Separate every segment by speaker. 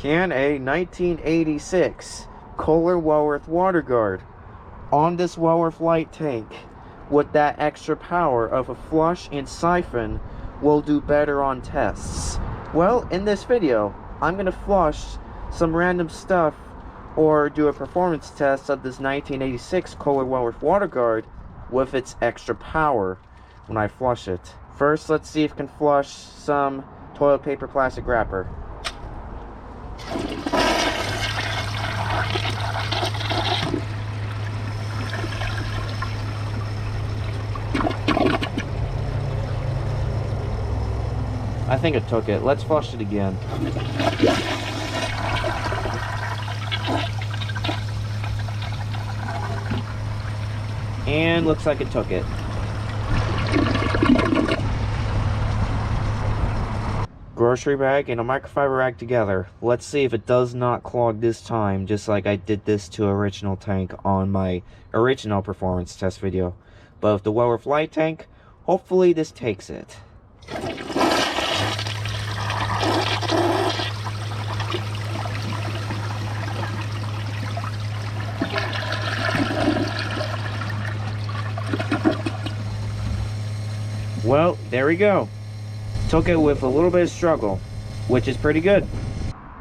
Speaker 1: Can a 1986 Kohler Wellworth WaterGuard on this Wellworth light tank with that extra power of a flush and siphon will do better on tests? Well, in this video, I'm going to flush some random stuff or do a performance test of this 1986 Kohler Wellworth WaterGuard with its extra power when I flush it. First, let's see if it can flush some toilet paper plastic wrapper. I think it took it. Let's flush it again. And looks like it took it. Grocery bag and a microfiber rag together. Let's see if it does not clog this time, just like I did this to original tank on my original performance test video. But with the Wellworth light tank, hopefully this takes it. Well, there we go. Took it with a little bit of struggle, which is pretty good.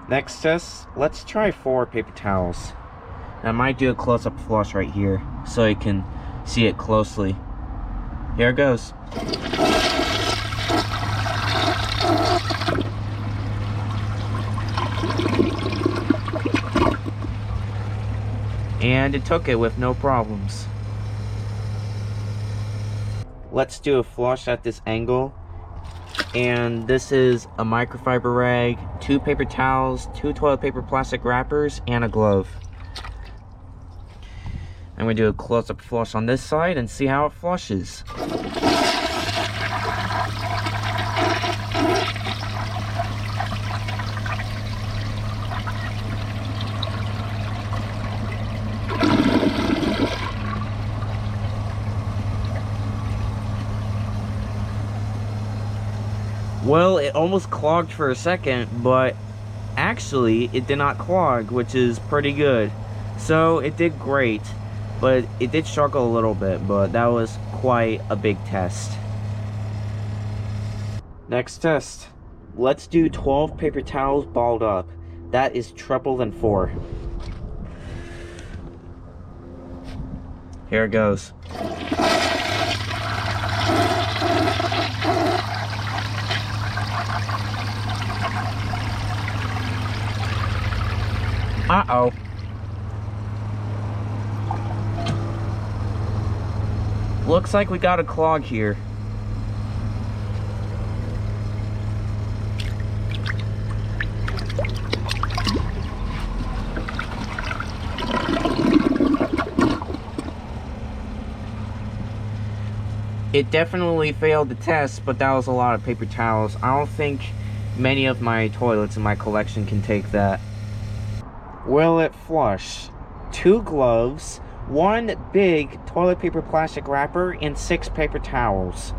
Speaker 1: Next test, let's try 4 paper towels. I might do a close-up flush right here so you can see it closely. Here it goes. And it took it with no problems. Let's do a flush at this angle. And this is a microfiber rag, 2 paper towels, 2 toilet paper plastic wrappers, and a glove. I'm going to do a close-up flush on this side and see how it flushes. Well, it almost clogged for a second, but actually it did not clog, which is pretty good. So it did great, but it did struggle a little bit, but that was quite a big test. Next test. Let's do 12 paper towels balled up. That is triple than 4. Here it goes. Uh-oh. Looks like we got a clog here. It definitely failed the test, but that was a lot of paper towels. I don't think many of my toilets in my collection can take that. Will it flush? 2 gloves, 1 big toilet paper plastic wrapper, and 6 paper towels.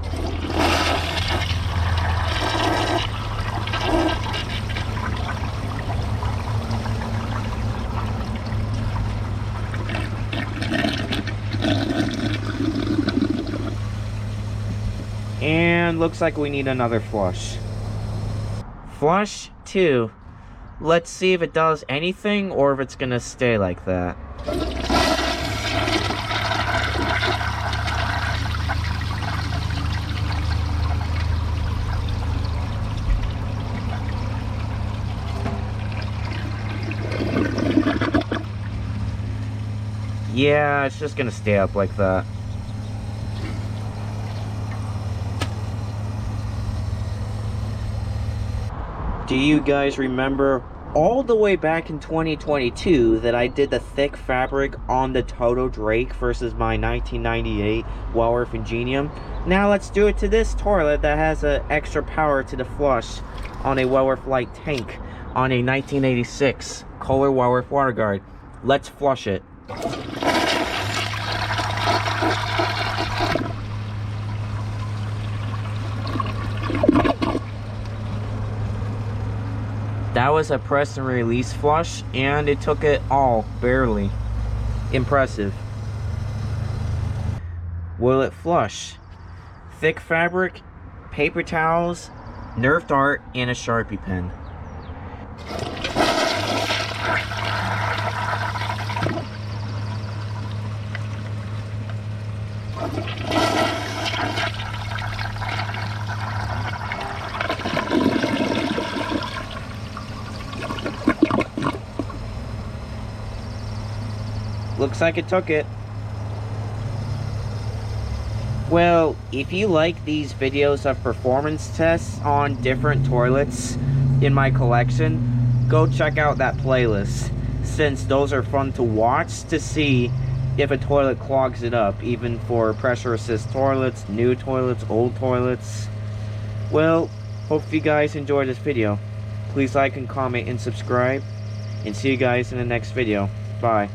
Speaker 1: And looks like we need another flush. Flush 2. Let's see if it does anything or if it's gonna stay like that. Yeah, it's just gonna stay up like that. Do you guys remember all the way back in 2022 that I did the thick fabric on the Toto Drake versus my 1998 Wellworth Ingenium? Now let's do it to this toilet that has an extra power to the flush on a Wellworth light tank on a 1986 Kohler Wellworth WaterGuard. Let's flush it. That was a press and release flush, and it took it all, barely. Impressive. Will it flush? Thick fabric, paper towels, Nerf dart, and a Sharpie pen. Looks like it took it. Well, if you like these videos of performance tests on different toilets in my collection, go check out that playlist, since those are fun to watch to see if a toilet clogs it up, even for pressure assist toilets, new toilets, old toilets. Well, hope you guys enjoyed this video. Please like and comment and subscribe, and see you guys in the next video. Bye.